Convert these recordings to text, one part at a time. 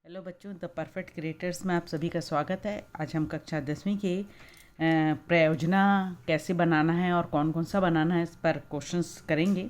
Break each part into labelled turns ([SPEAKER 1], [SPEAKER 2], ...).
[SPEAKER 1] Hello बच्चों, the perfect creators में आप सभी का स्वागत है। आज हम कक्षा 10वीं के प्रयोजना कैसे बनाना है और कौन कौन सा बनाना है इस पर क्वेश्चंस करेंगे।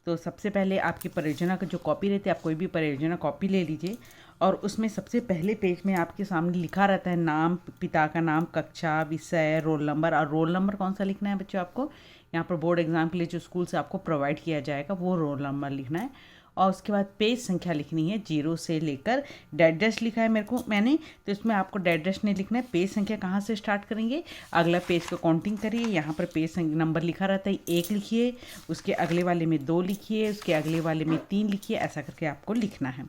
[SPEAKER 1] तो सबसे पहले आपकी परियोजना का जो कॉपी रहती है, आप कोई भी परियोजना कॉपी ले लीजिए और उसमें सबसे पहले पेज में आपके सामने लिखा रहता है नाम, पिता का नाम, कक्षा, विषय, रोल नंबर। और रोल नंबर कौन सा लिखना है बच्चों? आपको यहाँ पर बोर्ड एग्जाम के लिए जो स्कूल से आपको प्रोवाइड किया जाएगा वो रोल नंबर लिखना है। और उसके बाद पेज संख्या लिखनी है, 0 से लेकर डेड डैश लिखा है मैंने, तो इसमें आपको डेड डैश नहीं लिखना है। पेज संख्या कहाँ से स्टार्ट करेंगे? अगला पेज को काउंटिंग करिए। यहाँ पर पेज नंबर लिखा रहता है, 1 लिखिए, उसके अगले वाले में 2 लिखिए, उसके अगले वाले में 3 लिखिए, ऐसा करके आपको लिखना है।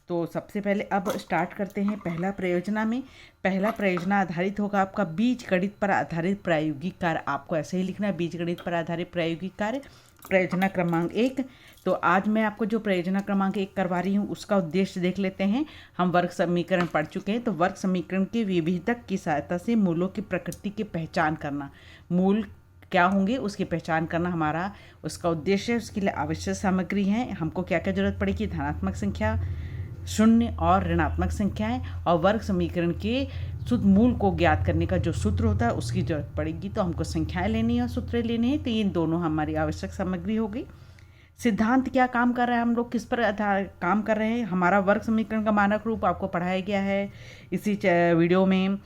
[SPEAKER 1] तो सबसे पहले अब स्टार्ट करते हैं पहला प्रयोजना में। पहला प्रयोजना आधारित होगा आपका बीज गणित पर आधारित प्रायोगिक कार्य। आपको ऐसे ही लिखना है, बीज गणित पर आधारित प्रायोगिक कार्य, प्रयोजना क्रमांक 1। तो आज मैं आपको जो प्रयोजना क्रमांक 1 करवा रही हूँ उसका उद्देश्य देख लेते हैं। हम वर्ग समीकरण पढ़ चुके हैं, तो वर्ग समीकरण के विभेदक की सहायता से मूलों की प्रकृति की पहचान करना, मूल क्या होंगे उसकी पहचान करना हमारा उसका उद्देश्य है। उसके लिए आवश्यक सामग्री है, हमको क्या क्या जरूरत पड़ेगी? धनात्मक संख्या, शून्य और ऋणात्मक संख्याएं, और वर्ग समीकरण के शुद्ध मूल को ज्ञात करने का जो सूत्र होता है उसकी जरूरत पड़ेगी। तो हमको संख्याएं लेनी है और सूत्र लेने हैं, तो ये दोनों हमारी आवश्यक सामग्री होगी। सिद्धांत क्या काम कर रहा है, हम लोग किस पर काम कर रहे हैं? हमारा वर्ग समीकरण का मानक रूप आपको पढ़ाया गया है इसी वीडियो में।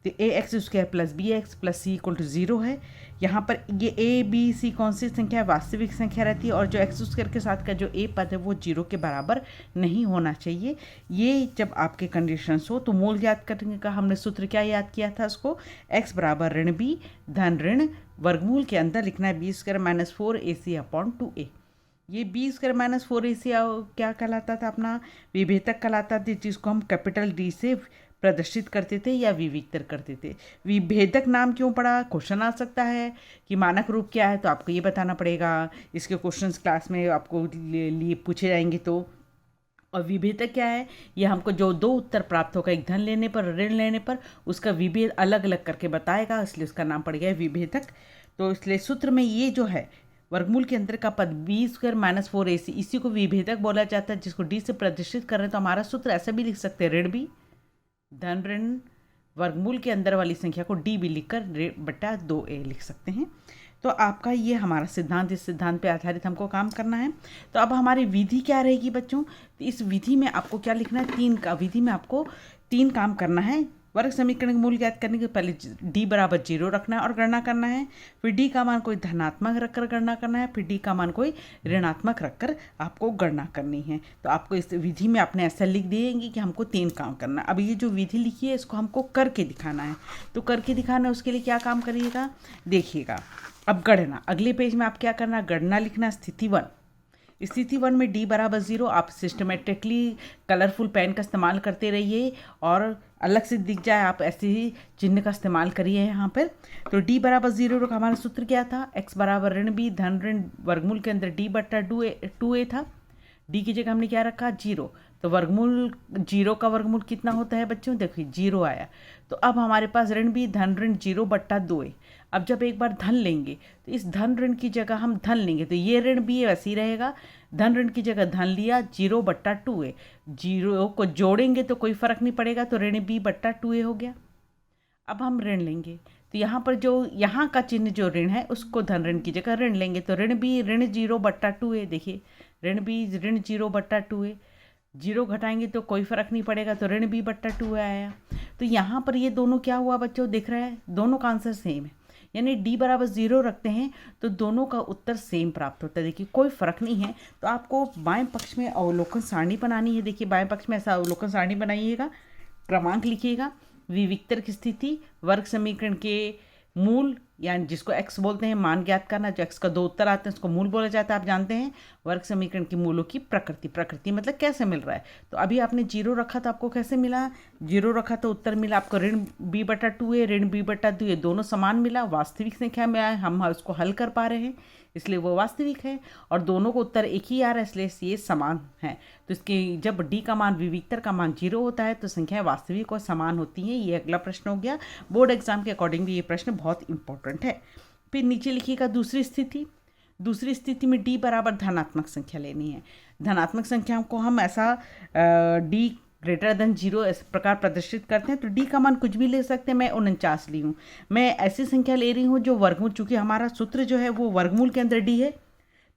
[SPEAKER 1] तो ax² plus bx plus c equal to 0 है। यहाँ पर ये a b c कौन सी संख्या है? वास्तविक संख्या रहती है, और जो x² के साथ का जो a पद है वो 0 के बराबर नहीं होना चाहिए। ये जब आपके कंडीशंस हो तो मूल ज्ञात करने का हमने सूत्र क्या याद किया था? उसको x बराबर ऋण b धन ऋण वर्गमूल के अंदर लिखना है b² minus 4ac upon 2a। ये b² माइनस 4ac क्या कहलाता था? अपना विभेदक कहलाता था, जिसको हम कैपिटल D से प्रदर्शित करते थे या विविक्तर करते थे। विभेदक नाम क्यों पड़ा? क्वेश्चन आ सकता है कि मानक रूप क्या है, तो आपको ये बताना पड़ेगा। इसके क्वेश्चंस क्लास में आपको लिए पूछे जाएंगे। तो और विभेदक क्या है? ये हमको जो 2 उत्तर प्राप्त होगा, एक धन लेने पर, ऋण लेने पर, उसका विभेद अलग अलग करके बताएगा, इसलिए उसका नाम पड़ गया है विभेदक। तो इसलिए सूत्र में ये जो है वर्गमूल के अंदर का पद b² माइनस 4ac, इसी को विभेदक बोला जाता है, जिसको d से प्रदर्शित कर रहे हैं। तो हमारा सूत्र ऐसा भी लिख सकते हैं, ऋण b धन ऋण वर्गमूल के अंदर वाली संख्या को d भी लिखकर बटा 2a लिख सकते हैं। तो आपका ये हमारा सिद्धांत, इस सिद्धांत पे आधारित हमको काम करना है। तो अब हमारी विधि क्या रहेगी बच्चों? तो इस विधि में आपको क्या लिखना है? 3 का विधि में आपको 3 काम करना है। वर्ग समीकरण के मूल ज्ञात करने के पहले d बराबर 0 रखना है और गणना करना है। फिर d का मान कोई धनात्मक रखकर गणना करना है, फिर d का मान कोई ऋणात्मक रखकर आपको गणना करनी है। तो आपको इस विधि में आपने ऐसा लिख देंगे कि हमको 3 काम करना है। अब ये जो विधि लिखी है इसको हमको करके दिखाना है। तो करके दिखाना है, उसके लिए क्या काम करिएगा देखिएगा। अब गणना, अगले पेज में आप क्या करना? गणना लिखना। स्थिति 1, स्थिति 1 में d बराबर 0। आप सिस्टमेटिकली कलरफुल पेन का इस्तेमाल करते रहिए और अलग से दिख जाए आप ऐसे ही चिन्ह का इस्तेमाल करिए यहाँ पर। तो d बराबर 0 का हमारा सूत्र क्या था? x बराबर ऋण b धन ऋण वर्गमूल के अंदर d बट्टा 2a था। d की जगह हमने क्या रखा? 0। तो वर्गमूल 0 का वर्गमूल कितना होता है बच्चों? देखिए 0 आया। तो अब हमारे पास ऋण b धन ऋण 0 बट्टा 2a। अब जब एक बार धन लेंगे तो इस धन ऋण की जगह हम धन लेंगे, तो ये ऋण भी वैसे ही रहेगा। धन ऋण की जगह धन लिया, 0 बट्टा 2a। 0 को जोड़ेंगे तो कोई फर्क नहीं पड़ेगा, तो ऋण b बट्टा 2a हो गया। अब हम ऋण लेंगे तो यहाँ पर जो यहाँ का चिन्ह जो ऋण है उसको धन ऋण की जगह ऋण लेंगे, तो ऋण b ऋण 0 बट्टा 2a। देखिए ऋण b ऋण 0 बट्टा 2a, 0 घटाएंगे तो कोई फर्क नहीं पड़ेगा, तो ऋण b बट्टा 2a आया। तो यहाँ पर ये दोनों क्या हुआ बच्चों? दिख रहा है दोनों का आंसर सेम है, यानी d बराबर 0 रखते हैं तो दोनों का उत्तर सेम प्राप्त होता है। देखिए कोई फर्क नहीं है। तो आपको बाएं पक्ष में अवलोकन सारणी बनानी है। देखिए बाएं पक्ष में ऐसा अवलोकन सारणी बनाइएगा, क्रमांक लिखिएगा, विविक्तर की स्थिति, वर्ग समीकरण के मूल यानी जिसको x बोलते हैं, मान ज्ञात करना। जो x का 2 उत्तर आते हैं उसको मूल बोला जाता है, आप जानते हैं। वर्ग समीकरण के मूलों की प्रकृति, प्रकृति मतलब कैसे मिल रहा है। तो अभी आपने 0 रखा तो आपको कैसे मिला? 0 रखा तो उत्तर मिला आपको ऋण b बटा 2a, ऋण b बटा 2a, दोनों समान मिला, वास्तविक संख्या में आए। हम उसको हल कर पा रहे हैं इसलिए वो वास्तविक है, और दोनों को उत्तर एक ही आ रहा है इसलिए ये समान है। तो इसके जब d का मान विविक्तर का मान 0 होता है तो संख्याएं वास्तविक और समान होती हैं। ये अगला प्रश्न हो गया। बोर्ड एग्जाम के अकॉर्डिंग भी ये प्रश्न बहुत इंपॉर्टेंट है। फिर नीचे लिखिएगा दूसरी स्थिति। दूसरी स्थिति में d बराबर धनात्मक संख्या लेनी है। धनात्मक संख्याओं को हम ऐसा d ग्रेटर देन 0 इस प्रकार प्रदर्शित करते हैं तो डी का मान कुछ भी ले सकते हैं। मैं 49 ली हूँ, मैं ऐसी संख्या ले रही हूँ जो वर्गमूल, चूँकि हमारा सूत्र जो है वो वर्गमूल के अंदर डी है,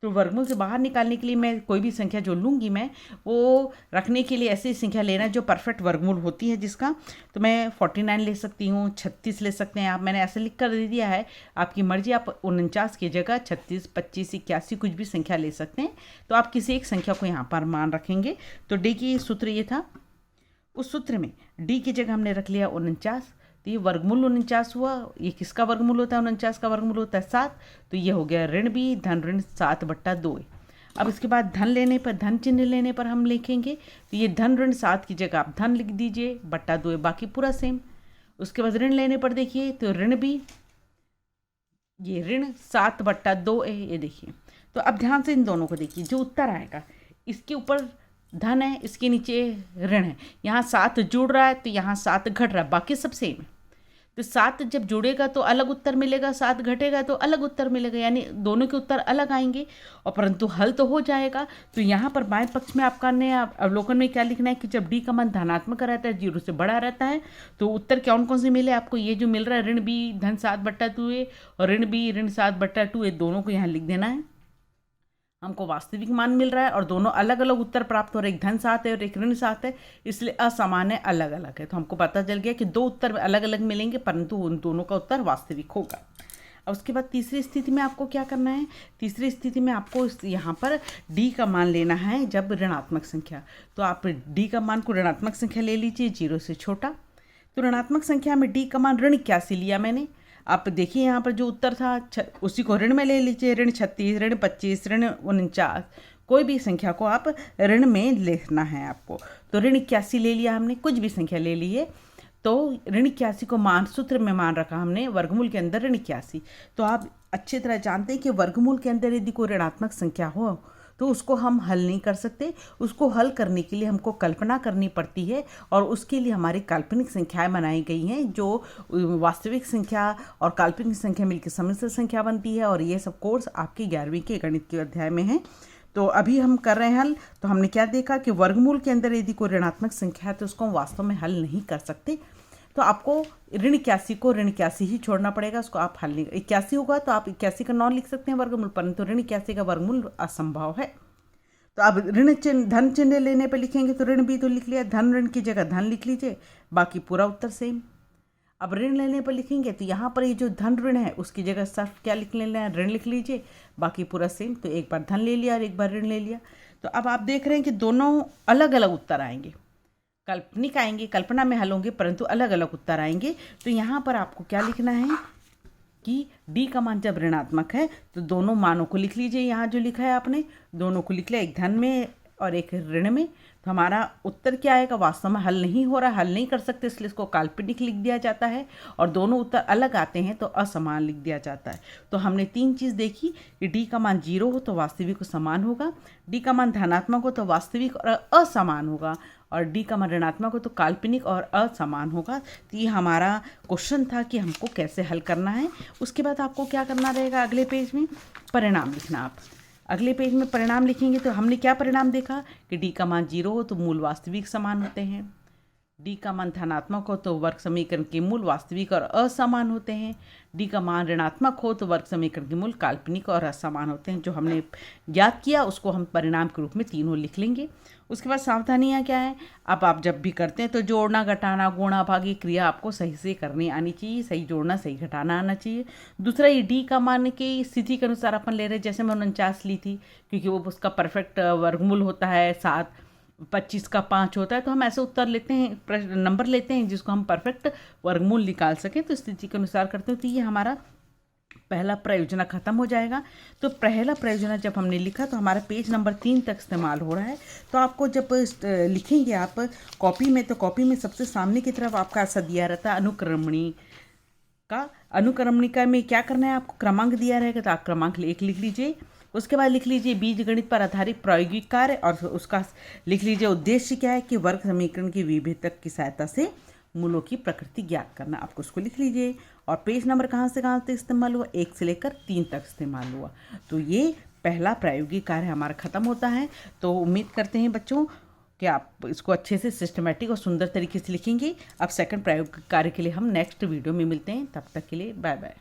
[SPEAKER 1] तो वर्गमूल से बाहर निकालने के लिए मैं कोई भी संख्या जो लूँगी मैं वो रखने के लिए ऐसी संख्या लेना जो परफेक्ट वर्गमूल होती है जिसका, तो मैं 49 ले सकती हूँ, 36 ले सकते हैं आप, मैंने ऐसे लिख कर दे दिया है, आपकी मर्जी, आप 49 की जगह 36, 25, 81 कुछ भी संख्या ले सकते हैं। तो आप किसी एक संख्या को यहाँ पर मान रखेंगे। तो डी की सूत्र ये था, उस सूत्र में डी की जगह हमने रख लिया 49, तो ये वर्गमूल 49 हुआ। ये किसका वर्गमूल होता है? 49 का वर्गमूल होता है 7, तो ये हो गया ऋण बी धन ऋण 7/2। अब इसके बाद धन लेने पर, धन चिन्ह लेने पर हम लिखेंगे, तो ये धन ऋण 7 की जगह आप धन लिख दीजिए, बट्टा 2, बाकी पूरा सेम। उसके बाद ऋण लेने पर देखिए तो ऋण बी, ये ऋण 7/2 है, ये देखिए। तो अब ध्यान से इन दोनों को देखिए, जो उत्तर आएगा इसके ऊपर धन है, इसके नीचे ऋण है, यहाँ 7 जुड़ रहा है तो यहाँ 7 घट रहा है, बाकी सब सेम है। तो 7 जब जुड़ेगा तो अलग उत्तर मिलेगा, 7 घटेगा तो अलग उत्तर मिलेगा, यानी दोनों के उत्तर अलग आएंगे, और परंतु हल तो हो जाएगा। तो यहाँ पर बाएं पक्ष में आपका ने अवलोकन में क्या लिखना है कि जब डी का मान धनात्मक रहता है, 0 से बड़ा रहता है, तो उत्तर कौन कौन से मिले आपको? ये जो मिल रहा है ऋण बी धन 7/2 है, और ऋण बी ऋण 7/2 है, दोनों को यहाँ लिख देना है। हमको वास्तविक मान मिल रहा है और दोनों अलग अलग उत्तर प्राप्त हो रहे हैं, एक धन 7 है और एक ऋण 7 है, इसलिए असमान है, अलग अलग है। तो हमको पता चल गया कि 2 उत्तर अलग अलग मिलेंगे, परंतु उन दोनों का उत्तर वास्तविक होगा। अब उसके बाद तीसरी स्थिति में आपको क्या करना है? तीसरी स्थिति में आपको यहाँ पर डी का मान लेना है जब ऋणात्मक संख्या, तो आप डी का मान को ऋणात्मक संख्या ले लीजिए 0 से छोटा। तो ऋणात्मक संख्या में डी का मान ऋण 81 लिया मैंने। आप देखिए यहाँ पर जो उत्तर था उसी को ऋण में ले लीजिए, ऋण 36, ऋण 25, ऋण 49, कोई भी संख्या को आप ऋण में लिखना है आपको। तो ऋण 81 ले लिया हमने, कुछ भी संख्या ले लिए, तो ऋण 81 को मान सूत्र में मान रखा हमने, वर्गमूल के अंदर ऋण 81। तो आप अच्छी तरह जानते हैं कि वर्गमूल के अंदर यदि कोई ऋणात्मक संख्या हो तो उसको हम हल नहीं कर सकते, उसको हल करने के लिए हमको कल्पना करनी पड़ती है, और उसके लिए हमारी काल्पनिक संख्याएं बनाई गई हैं, जो वास्तविक संख्या और काल्पनिक संख्या मिलकर समिश्र संख्या बनती है। और ये सब कोर्स आपके 11वीं के गणित के अध्याय में है। तो अभी हम कर रहे हैं हल। तो हमने क्या देखा कि वर्गमूल के अंदर यदि कोई ऋणात्मक संख्या है तो उसको हम वास्तव में हल नहीं कर सकते, तो आपको ऋण 81 को ऋण 81 ही छोड़ना पड़ेगा, उसको आप हल नहीं। 81 होगा तो आप 81 का 9 लिख सकते हैं वर्गमूल, परंतु ऋण 81 का वर्गमूल असंभव है। तो अब ऋण चिन्ह, धन चिन्ह लेने पर लिखेंगे तो ऋण भी तो लिख लिया, धन ऋण की जगह धन लिख लीजिए, बाकी पूरा उत्तर सेम। अब ऋण लेने पर लिखेंगे तो यहाँ पर ये जो धन ऋण है उसकी जगह सिर्फ क्या लिख लेना है? ऋण लिख लीजिए, बाकी पूरा सेम। तो एक बार धन ले लिया और एक बार ऋण ले लिया। तो अब आप देख रहे हैं कि दोनों अलग अलग उत्तर आएंगे, काल्पनिक आएंगे, कल्पना में हल होंगे, परंतु अलग अलग उत्तर आएंगे। तो यहाँ पर आपको क्या लिखना है कि डी का मान जब ऋणात्मक है तो दोनों मानों को लिख लीजिए। यहाँ जो लिखा है आपने दोनों को लिख लिया, एक धन में और एक ऋण में। तो हमारा उत्तर क्या आएगा? वास्तव में हल नहीं हो रहा, हल नहीं कर सकते, इसलिए इसको काल्पनिक लिख दिया जाता है, और दोनों उत्तर अलग आते हैं तो असमान लिख दिया जाता है। तो हमने 3 चीज़ देखी कि डी का मान 0 हो तो वास्तविक और समान होगा, डी का मान धनात्मक हो तो वास्तविक और असमान होगा, और डी का मान ऋणात्मक हो तो काल्पनिक और असमान होगा। तो ये हमारा क्वेश्चन था कि हमको कैसे हल करना है। उसके बाद आपको क्या करना रहेगा? अगले पेज में परिणाम लिखना। आप अगले पेज में परिणाम लिखेंगे तो हमने क्या परिणाम देखा कि डी का मान 0 हो तो मूल वास्तविक समान होते हैं, डी का मान धनात्मक हो तो वर्ग समीकरण के मूल वास्तविक और असमान होते हैं, डी का मान ऋणात्मक हो तो वर्ग समीकरण के मूल काल्पनिक और असमान होते हैं। जो हमने याद किया उसको हम परिणाम के रूप में तीनों लिख लेंगे। उसके बाद सावधानियाँ क्या है? अब आप जब भी करते हैं तो जोड़ना, घटाना, गुणा, भागी क्रिया आपको सही से करनी आनी चाहिए, सही जोड़ना, सही घटाना आना चाहिए। दूसरा, ये डी का मान की स्थिति के अनुसार अपन ले रहे हैं, जैसे मैं 49 ली थी क्योंकि वो उसका परफेक्ट वर्गमूल होता है 7, 25 का 5 होता है, तो हम ऐसे उत्तर लेते हैं, नंबर लेते हैं जिसको हम परफेक्ट वर्गमूल निकाल सकें, तो स्थिति के अनुसार करते हैं। तो ये हमारा पहला प्रयोजना खत्म हो जाएगा। तो पहला प्रयोजना जब हमने लिखा तो हमारा पेज नंबर 3 तक इस्तेमाल हो रहा है। तो आपको जब लिखेंगे आप कॉपी में, तो कॉपी में सबसे सामने की तरफ आपका ऐसा दिया रहता है अनुक्रमणी का। अनुक्रमणिका में क्या करना है? आपको क्रमांक दिया रहेगा तो आप क्रमांक 1 लिख लीजिए। उसके बाद लिख लीजिए बीज गणित पर आधारित प्रायोगिक कार्य, और उसका लिख लीजिए उद्देश्य क्या है कि वर्ग समीकरण की विभेदक की सहायता से मूलों की प्रकृति ज्ञात करना। आपको उसको लिख लीजिए। और पेज नंबर कहाँ से कहाँ तक इस्तेमाल हुआ? 1 से लेकर 3 तक इस्तेमाल हुआ। तो ये पहला प्रायोगिक कार्य हमारा खत्म होता है। तो उम्मीद करते हैं बच्चों कि आप इसको अच्छे से सिस्टमेटिक और सुंदर तरीके से लिखेंगे। अब सेकंड प्रायोगिक कार्य के लिए हम नेक्स्ट वीडियो में मिलते हैं। तब तक के लिए बाय बाय।